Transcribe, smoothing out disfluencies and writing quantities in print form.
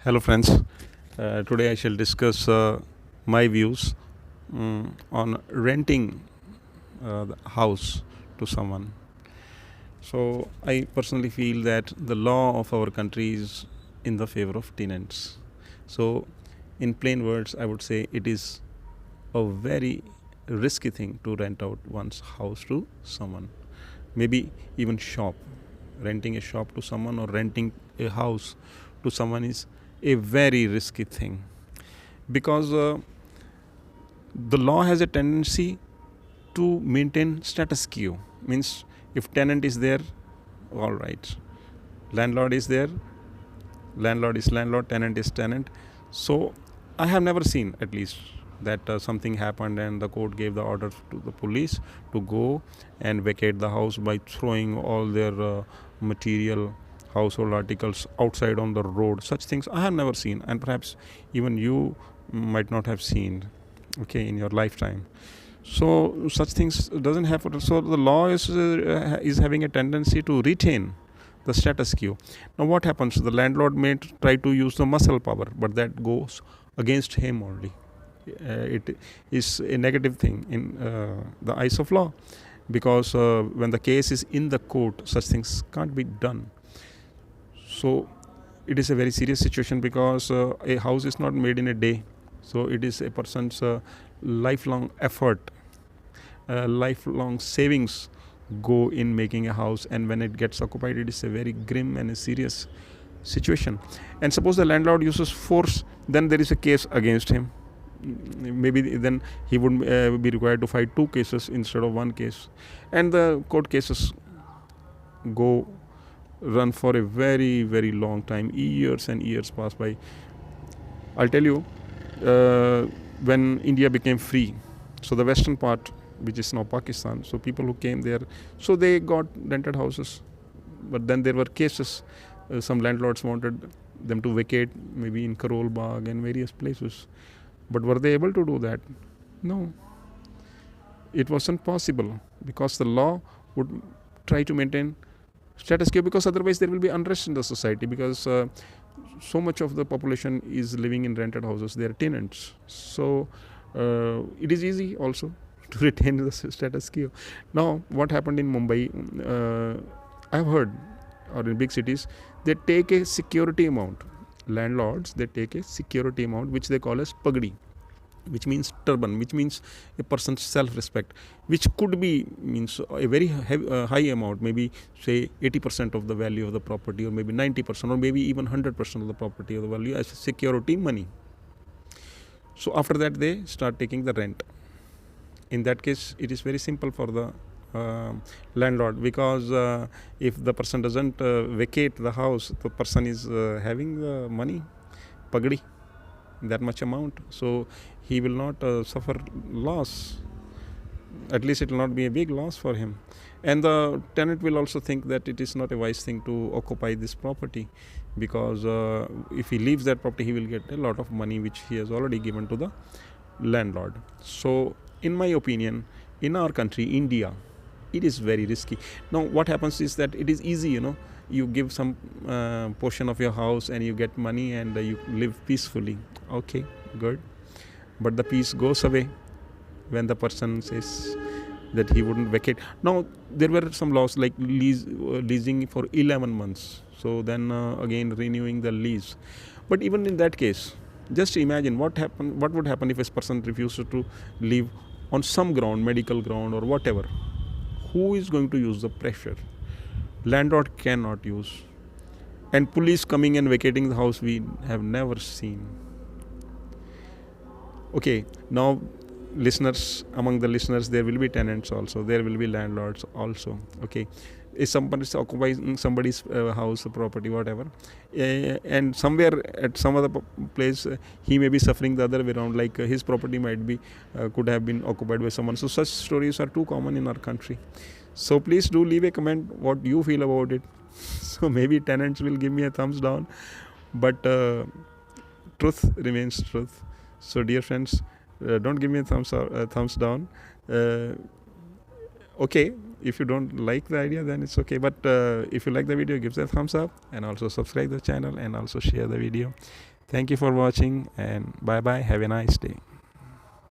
Hello, friends. Today I shall discuss my views on renting the house to someone. So, I personally feel that the law of our country is in the favor of tenants. So, in plain words, I would say it is a very risky thing to rent out one's house to someone. Maybe even shop. Renting a shop to someone or renting a house to someone is a very risky thing because the law has a tendency to maintain status quo. Means if tenant is there, all right, landlord is there, landlord is landlord, tenant is tenant. So I have never seen, at least, that something happened and the court gave the order to the police to go and vacate the house by throwing all their material, household articles outside on the road. Such things I have never seen, and perhaps even you might not have seen, okay, in your lifetime. So such things doesn't happen. So the law is having a tendency to retain the status quo. Now what happens? The landlord may try to use the muscle power, but that goes against him only. It is a negative thing in the eyes of law, because when the case is in the court, such things can't be done. So it is a very serious situation, because a house is not made in a day. So it is a person's lifelong effort, lifelong savings go in making a house, and when it gets occupied, it is a very grim and a serious situation. And suppose the landlord uses force, then there is a case against him. Maybe then he would be required to fight two cases instead of one case, and the court cases go run for a very, very long time. Years and years pass by. I'll tell you, when India became free, so the western part, which is now Pakistan, so people who came there, so they got rented houses, but then there were cases. Some landlords wanted them to vacate, maybe in Karol Bagh and various places. But were they able to do that? No. It wasn't possible, because the law would try to maintain status quo, because otherwise there will be unrest in the society, because so much of the population is living in rented houses. They are tenants. So it is easy also to retain the status quo. Now what happened in Mumbai, I've heard, or in big cities, they take a security amount. Landlords, they take a security amount which they call as pagdi, which means turban, which means a person's self-respect, which could be means a very high amount, maybe say 80% of the value of the property, or maybe 90%, or maybe even 100% of the property of the value as security money. So after that they start taking the rent. In that case, it is very simple for the landlord, because if the person doesn't vacate the house, the person is having the money, pagdi, that much amount, so he will not suffer loss. At least it will not be a big loss for him, and the tenant will also think that it is not a wise thing to occupy this property, because if he leaves that property, he will get a lot of money which he has already given to the landlord. So in my opinion, in our country, India, it is very risky. Now what happens is that it is easy, you give some portion of your house and you get money, and you live peacefully. Okay, good. But the peace goes away when the person says that he wouldn't vacate. Now there were some laws like leasing for 11 months, so then again renewing the lease. But even in that case, just imagine what would happen if a person refuses to leave on some ground, medical ground or whatever. Who is going to use the pressure? Landlord cannot use. And police coming and vacating the house, we have never seen. Okay, now listeners, among the listeners, there will be tenants also, there will be landlords also. Okay, if somebody is occupying somebody's house, property, whatever, and somewhere at some other place, he may be suffering the other way around, like his property might be could have been occupied by someone. So such stories are too common in our country. So please do leave a comment what you feel about it. So maybe tenants will give me a thumbs down, but truth remains truth. So dear friends, don't give me a thumbs down. Okay, if you don't like the idea, then it's okay, but if you like the video, give it a thumbs up, and also subscribe the channel, and also share the video. Thank you for watching, and bye bye. Have a nice day.